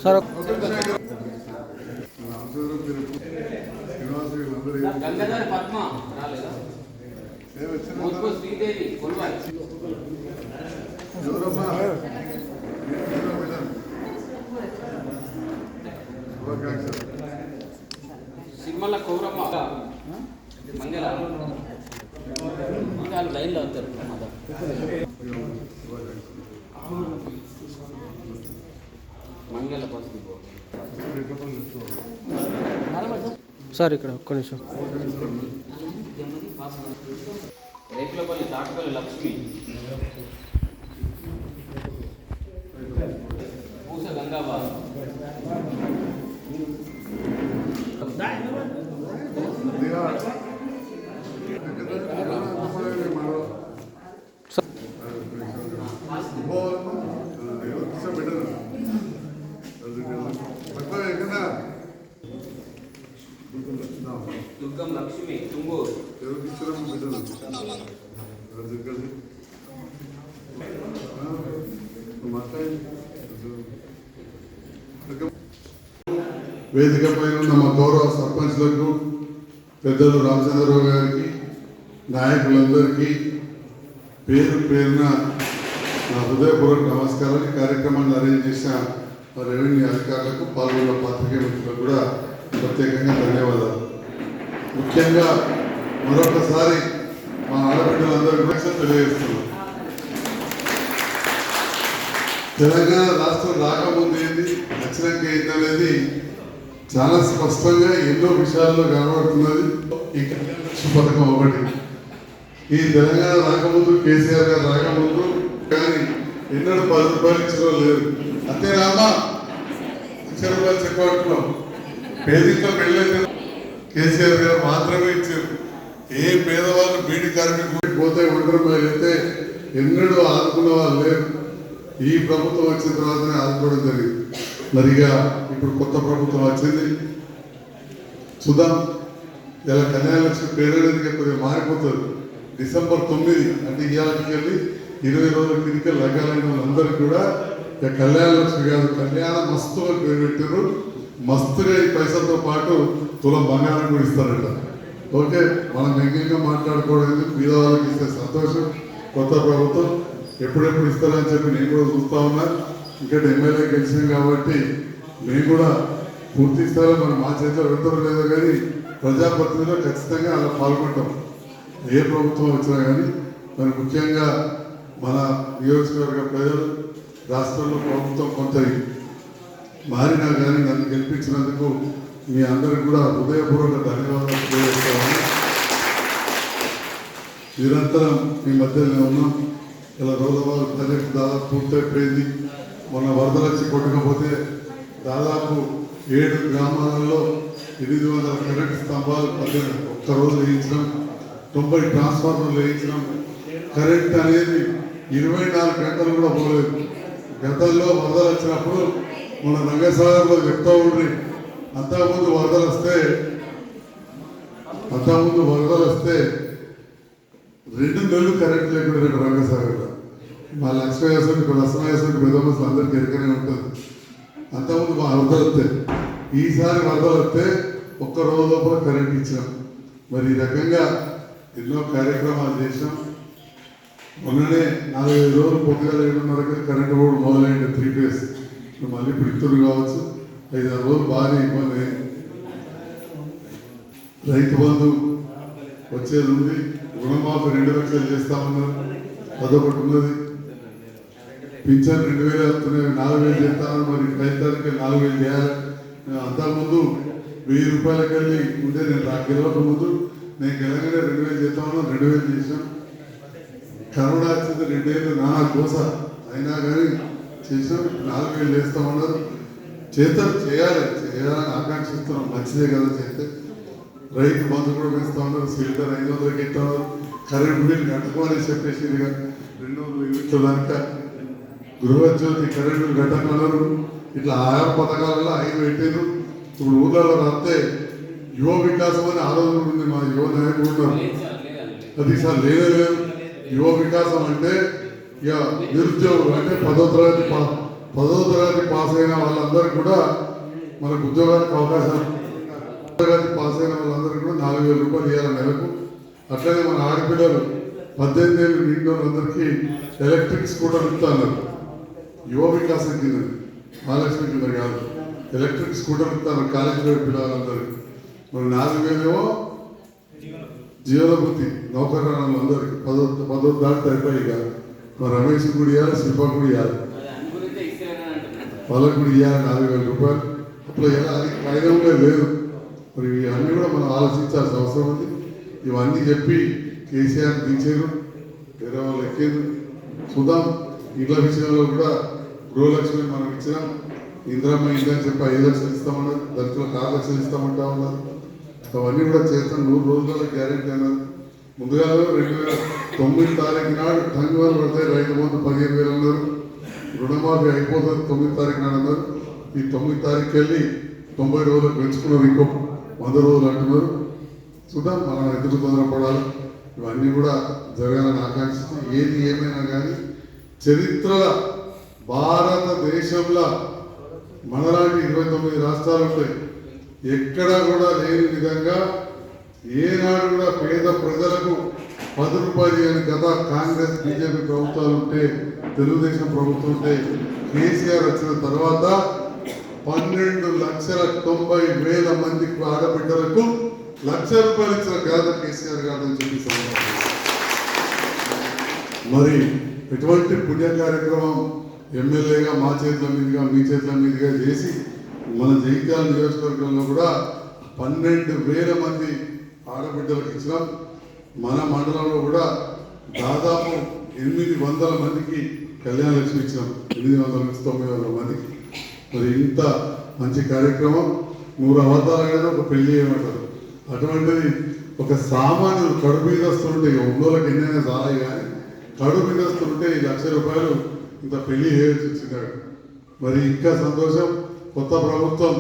Sir Gangadhar Padma రాలేదా? శ్రీదేవి సిమ్మల కౌరమ్మ మంగళ లైన్లో అవుతారు. మంగళ సార్ ఇక్కడ ఒక్క నిమిషం. రేకులపల్లి తాటపల్లి లక్ష్మి పూస గంగాబా దుర్గం లక్ష్మి తుంగూరు వేదిక పైన ఉన్న మా గౌరవ సర్పంచ్లకు, పెద్దలు రామచంద్రరావు గారికి, నాయకులందరికీ పేరు పేరున నా హృదయపూర్వక నమస్కారాలు. ఈ కార్యక్రమాన్ని అరేంజ్ చేసిన రెవెన్యూ అధికారులకు, పాల్గొన్న పాత్రికేయ మిత్రులకు కూడా ప్రత్యేకంగా ధన్యవాదాలు. ముఖ్యంగా మరొకసారి మా ఆడబిడ్డలందరూ కూడా తెలియజేస్తున్నాం. తెలంగాణ రాష్ట్రం రాకముందు ఏంది, వచ్చినాక ఏందనేది చాలా స్పష్టంగా ఎన్నో విషయాల్లో కనబడుతున్నది. ఈ కళ్యాణ లక్ష్మి పథకం ఒకటి. ఈ తెలంగాణ రాకముందు, కేసీఆర్ గారు రాకముందు కానీ ఎన్నడూ 10 రూపాయలు ఇచ్చిన లేరు. అంతేనామా 1,00,000 రూపాయలు చెప్పబడుతున్నాం. పేదింట్లో పెళ్ళైతే కేసీఆర్ గారు మాత్రమే ఇచ్చారు. ఏ పేదవాళ్ళు బీడి కార్మికులు పోతే 1 రూపాయలు అయితే ఎన్నడూ ఆదుకున్న వాళ్ళు లేరు. ఈ ప్రభుత్వం వచ్చిన తర్వాతనే ఆదుకోవడం జరిగింది. మరిగా ఇప్పుడు కొత్త ప్రభుత్వం వచ్చింది, చూద్దాం. ఇలా కళ్యాణ లక్ష్మి పేరు అనేది కొద్దిగా మారిపోతుంది. డిసెంబర్ 9 అంటే ఇవాళకి వెళ్ళి 20 రోజుల కిందకి లగ్గాలైన వాళ్ళందరికీ కూడా కళ్యాణ లక్ష్మి కాదు, కళ్యాణ మస్తుగా పేరు పెట్టారు. మస్తుగా ఈ పైసలతో పాటు తులం బంగారం కూడా ఇస్తారట. ఓకే, మనం వ్యంగ్యంగా మాట్లాడుకోవడం మీద వాళ్ళకి ఇస్తే సంతోషం. కొత్త ప్రభుత్వం ఎప్పుడెప్పుడు ఇస్తారని చెప్పి నేను కూడా చూస్తా ఉన్నా. ఇంకా ఎమ్మెల్యే గెలిచినాం కాబట్టి మేము కూడా పూర్తి స్థాయిలో మనం మా చేతిలో పెడతారో లేదో కానీ ప్రజాప్రతినిధిలో ఖచ్చితంగా అలా పాల్గొంటాం, ఏ ప్రభుత్వం వచ్చినా కానీ. మరి ముఖ్యంగా మన నియోజకవర్గ ప్రజలు, రాష్ట్రంలో ప్రభుత్వం కొంత మారినా కానీ నన్ను గెలిపించినందుకు మీ అందరికి కూడా హృదయపూర్వక ధన్యవాదాలు తెలియజేస్తామని. నిరంతరం మీ మధ్యలో ఉన్నాం. ఇలా రోజువారు ప్రాజెక్టు దాదాపు పూర్తయిపోయింది. మొన్న వరదలు వచ్చి కొట్టకపోతే దాదాపు 7 గ్రామాలలో 800 కరెంటు స్తంభాలు ఒక్కరోజు వేయించడం, 90 ట్రాన్స్ఫార్మర్లు వేయించడం. కరెంట్ అనేది 24 గంటలు కూడా పోలేదు. గతంలో వరదలు వచ్చినప్పుడు మన రంగసాగర్లో చెప్తా ఉండ్రి, అంతకుముందు వరదలు వస్తే 2 నెలలు కరెంట్ లేకుండా రంగసాగర్లో. మా లక్ష్మీయాసం, ఇక్కడ లక్ష్మీయాసం పెద్ద మనుషులు అందరికీ ఎరకనే ఉంటుంది. అంతకుముందు మా వరదలు వస్తాయి. ఈసారి వరదలు వస్తే ఒక్క రోజు లోపల కరెంట్ ఇచ్చినాం. మరి ఈ రకంగా ఎన్నో కార్యక్రమాలు చేసినాం. మొన్ననే 45 రోజులు పొద్దుగా 7:30 కరెంటు కూడా మొదలైంది 3 days. మళ్ళీ ఇప్పుడు ఇద్దరు కావచ్చు. 5-6 రోజులు బాగా ఇబ్బంది. రైతు బంధు వచ్చేది ఉంది, రుణమాఫీ 2 లక్షలు చేస్తామన్నారు, అదొకటి ఉన్నది. పింఛన్ 2,000 వస్తున్నాయి, 4,000 చేస్తామని. మరి రైతానికి 4,000 చేయాలి. అంతకుముందు 1,000 రూపాయలకి వెళ్ళి ఉంటే నేను గెలవక ముందు నేను గెలగానే 2,000 చేస్తామన్నా, 2,000 చేసాం. కరోనా వచ్చింది 2 ఏళ్ళు నానా కోస అయినా కానీ చేసాం. 4,000 చేస్తామన్నారు. చేయాలని ఆకాంక్షిస్తున్నాం. మంచిదే కదా చేస్తే. రైతు బంధు కూడా పెంచుతా ఉన్నారు. సిలిండర్ 500కి ఇస్తున్నారు. కరెంట్ బిల్ కట్టుకోవాలని చెప్పేసి 200 యూనిట్ల దాకా గృహజ్యోతి కరెంటు కట్టగలరు. ఇట్లా ఆయా పథకాలలో 5 పెట్టారు. ఇప్పుడు ఊళ్ళలో రాస్తే యువ వికాసం అని ఆలోచన ఉంది. మా యువ నాయకులు ఉన్నారు. అది సార్ లేదు. యువ వికాసం అంటే ఇక నిరుద్యోగులు అంటే 10వ తరగతి 10వ తరగతి పాస్ అయిన వాళ్ళందరికీ కూడా మనకు ఉద్యోగానికి అవకాశాలు, తరగతి పాస్ అయిన వాళ్ళందరికీ కూడా 4,000 రూపాయలు ఇవ్వాలి నెలకు. అట్లనే మన ఆడపిల్లలు 18 ఏళ్ళు నిండిన వాళ్ళందరికీ ఎలక్ట్రిక్ స్కూటర్ ఇస్తున్నారు. యువ వికాసం కింద, మహాలక్ష్మి కింద కాదు, ఎలక్ట్రిక్ స్కూటర్ ఇస్తున్నారు కాలేజీలో పిల్లలందరికీ. మరి 4,000 ఏమో జీవనభృతి నౌకరాలు అందరికి 10 దాటి అయిపోయి కాదు. మరి రమేష్ కూడా ఇవ్వాలి, శిల్ప కూడా ఇవ్వాలి, వాళ్ళకు కూడా ఇవ్వాలి 4,000 రూపాయలు. అప్పుడు ఎలా అది కాయిదంగా లేదు. మరి ఇవన్నీ కూడా మనం ఆలోచించాల్సిన అవసరం ఉంది. ఇవన్నీ చెప్పి కేసీఆర్ దించారు, వేరే వాళ్ళు ఎక్కారు. చూద్దాం, ఇళ్ళ విషయంలో కూడా గృహలక్ష్మి మనం ఇచ్చినాం. ఇందిరమ్మ ఇందని చెప్పి 5 లక్షలు ఇస్తామన్నారు, దళితులకు 6 లక్షలు ఇస్తామంటా ఉన్నారు. అవన్నీ కూడా చేస్తాం. 100 రోజుల గ్యారెంటీ అన్నారు. ముందుగా 2009 తారీఖు నాడు టంగువాలు పడతాయి, రైతు బంధు 15,000 అన్నారు. రుణమాఫీ అయిపోతుంది 9 తారీఖు నాడు అన్నారు. ఈ 9 తారీఖుకి వెళ్ళి 90 రోజులకు పెంచుకున్నారు, ఇంకో 100 రోజులు అంటున్నారు. చూద్దాం, మనం ఎందుకు తొందరపడాలి. ఇవన్నీ కూడా జరగాలని ఆకాంక్షిస్తూ, ఏది ఏమైనా కానీ చరిత్రల భారతదేశంలో మనలాంటి 29 రాష్ట్రాలు ఉంటాయి. ఎక్కడా కూడా లేని విధంగా ఏనాడు కూడా పేద ప్రజలకు 10 రూపాయలు అని గత కాంగ్రెస్ బీజేపీ ప్రభుత్వాలు ఉంటే, తెలుగుదేశం ప్రభుత్వం ఉంటే, కేసీఆర్ వచ్చిన తర్వాత 12,90,000 మందికి ఆడబిడ్డలకు 1,00,000 రూపాయలు ఇచ్చిన ఘనత కేసీఆర్ గారు అని చెప్పి మరి ఎటువంటి పుణ్య కార్యక్రమం ఎమ్మెల్యేగా మా చేతుల మీదుగా మీ చేతుల మీదుగా చేసి మన జగిత్యాల నియోజకవర్గంలో కూడా 12,000 మంది ఆడబిడ్డలకు ఇచ్చినాం. మన మండలంలో కూడా దాదాపు 800 మందికి కళ్యాణ లక్ష్మి ఇచ్చినాం, 800 నుంచి 900 మందికి. మరి ఇంత మంచి కార్యక్రమం 100 అబద్ధాలు అనేది ఒక పెళ్లి చేయమంటారు. అటువంటిది ఒక సామాన్యులు కడుపు మీద వస్తుంటే, ఉన్నోళ్ళకి ఎన్నైనా చాలా కానీ కడుపు మీద వస్తుంటే 1,00,000 రూపాయలు ఇంత పెళ్లి చేయాల్సి వచ్చినాడు. మరి ఇంకా సంతోషం, కొత్త ప్రభుత్వం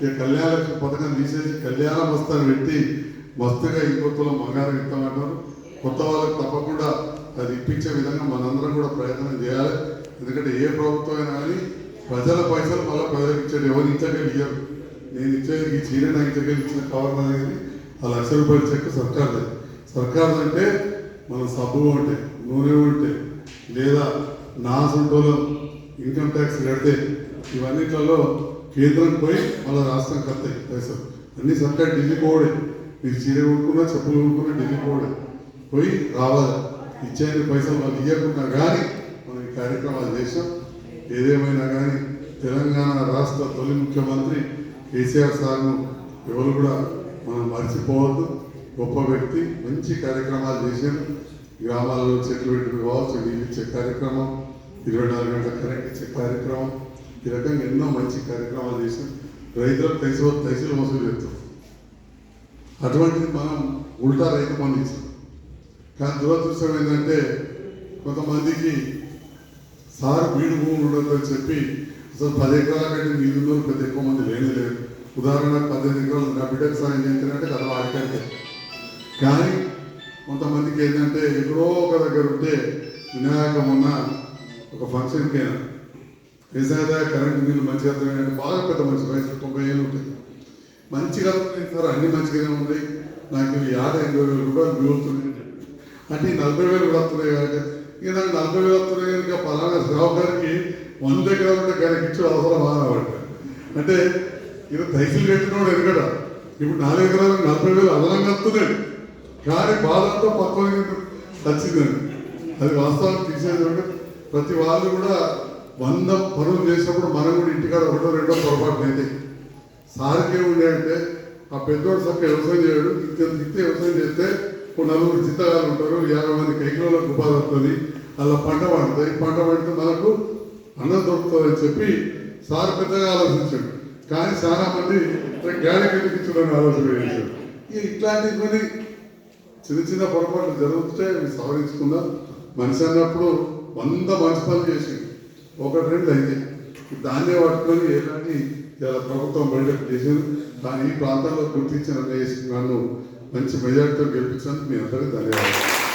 ఈ కళ్యాణ లక్ష్మి పథకం తీసేసి కళ్యాణ మస్తాన్ని పెట్టి మస్తుగా ఇంకొత్తలో బంగారం ఇస్తామంటారు. కొత్త వాళ్ళకి తప్పకుండా అది ఇప్పించే విధంగా మనందరం కూడా ప్రయత్నం చేయాలి. ఎందుకంటే ఏ ప్రభుత్వం అయినా కానీ ప్రజల పైసలు మళ్ళీ ప్రజలకు ఇచ్చాడు, ఎవరు ఇంచకెళ్ళి ఇయ్యరు. నేను ఇచ్చేది ఈ చీర నా ఇంచకెళ్ళి ఇచ్చిన కవర్ అనేది ఆ 1,00,000 రూపాయల చెక్ సర్కార్ది. సర్కార్ది అంటే మన సబ్బు ఉంటే, నూనె ఉంటే, లేదా నాసుంటోలో ఇన్కమ్ ట్యాక్స్ కడితే, ఇవన్నిట్లలో కేంద్రం పోయి మళ్ళీ రాష్ట్రం కడతాయి పైసలు. అన్ని సర్కార్ ఢిల్లీ పోవడే. మీరు చీర కొనుక్కున్నా, చెప్పులు కొనుక్కున్నా ఢిల్లీ పోవడే, పోయి రావాలి. ఇచ్చేది పైసలు వాళ్ళు ఇవ్వకుండా కానీ మనం ఈ కార్యక్రమాలు చేసాం. ఏదేమైనా కానీ తెలంగాణ రాష్ట్ర తొలి ముఖ్యమంత్రి కేసీఆర్ సార్ను ఎవరు కూడా మనం మర్చిపోవద్దు. గొప్ప వ్యక్తి, మంచి కార్యక్రమాలు చేశారు. గ్రామాలలో చెట్లు పెట్టి కావచ్చు, నీళ్ళు ఇచ్చే కార్యక్రమం, 24 గంటల కరెంట్ ఇచ్చే కార్యక్రమం, ఈ రకంగా ఎన్నో మంచి కార్యక్రమాలు చేశాం. రైతులకు తహసీలు వసూలు చేస్తాం. అటువంటిది మనం ఉల్టా రైతు బంధు ఇస్తాం. కానీ దురదృష్టం ఏంటంటే కొంతమందికి సార్ బీడు భూములు ఉండదని చెప్పి అసలు 10 ఎకరాల కంటే నీళ్ళు పెద్ద ఎక్కువ మంది లేరు. ఉదాహరణకు 15 ఎకరాలు నా బిడ్డకు సాయం చేస్తానంటే కదా వాడికంటే. కానీ కొంతమందికి ఏంటంటే ఎక్కడో ఒక దగ్గర ఉంటే వినాయకం ఉన్న ఒక ఫంక్షన్కి అయినా నిజంగా కరెంటు బిల్లు మంచిగా అంటే బాగా పెద్ద మంచి వయసు 90 ఏళ్ళు ఉంటుంది, మంచిగా సార్ అన్ని మంచిగానే ఉన్నాయి, నాకు 50,000 రూపాయలు మిగులుతున్నాయి అంటే 40,000 కూడా వస్తున్నాయి కాబట్టి ఇక నాకు 40,000 వస్తున్నాయి కనుక పలానా సేవకారికి 100 ఎకరాలు ఉంటే కనుక ఇచ్చి అవసరం ఆనబడ్డ అంటే ఇది తహసీలు కట్టినోడు ఎరగడ. ఇప్పుడు 4 ఎకరాలకు 40,000 అదనంగా వస్తున్నాయి. కానీ బాధంతో పక్కన వచ్చిందండి. అది వాస్తవానికి తీసేది అంటే ప్రతి వాళ్ళు కూడా 100 పనులు చేసినప్పుడు మనం కూడా ఇంటికాడ 1 2 పొరపాటు అయితే సార్కే ఉండేయంటే ఆ పెద్దోడు సక్క వ్యవసాయం చేయడు, ఇంతే వ్యవసాయం చేస్తే 4 చిత్తగాలు ఉంటారు, 50 మంది కైకిలోలకు ఉపాధి వస్తుంది, అలా పంట పండుతుంది. పంట పండితే మనకు అన్నం దొరుకుతుంది అని చెప్పి సార్ పెద్దగా ఆలోచించాడు. కానీ చాలా మంది గాలికి ఎదిగించడానికి ఆలోచన చేశాడు. ఇట్లాంటి కొన్ని చిన్న చిన్న పొరపాట్లు జరుగుతుంటే సవరించుకుందాం. మనిషి అన్నప్పుడు 100 మంచి పనులు చేసి 1-2 అయితే దాన్నే పట్టుకొని ఎలాంటి ఇలా ప్రభుత్వం బయటకు చేశారు. కానీ ఈ ప్రాంతాల్లో గుర్తించిన నన్ను మంచి మెజార్టీతో గెలిపించినందుకు మీ అందరికీ ధన్యవాదాలు.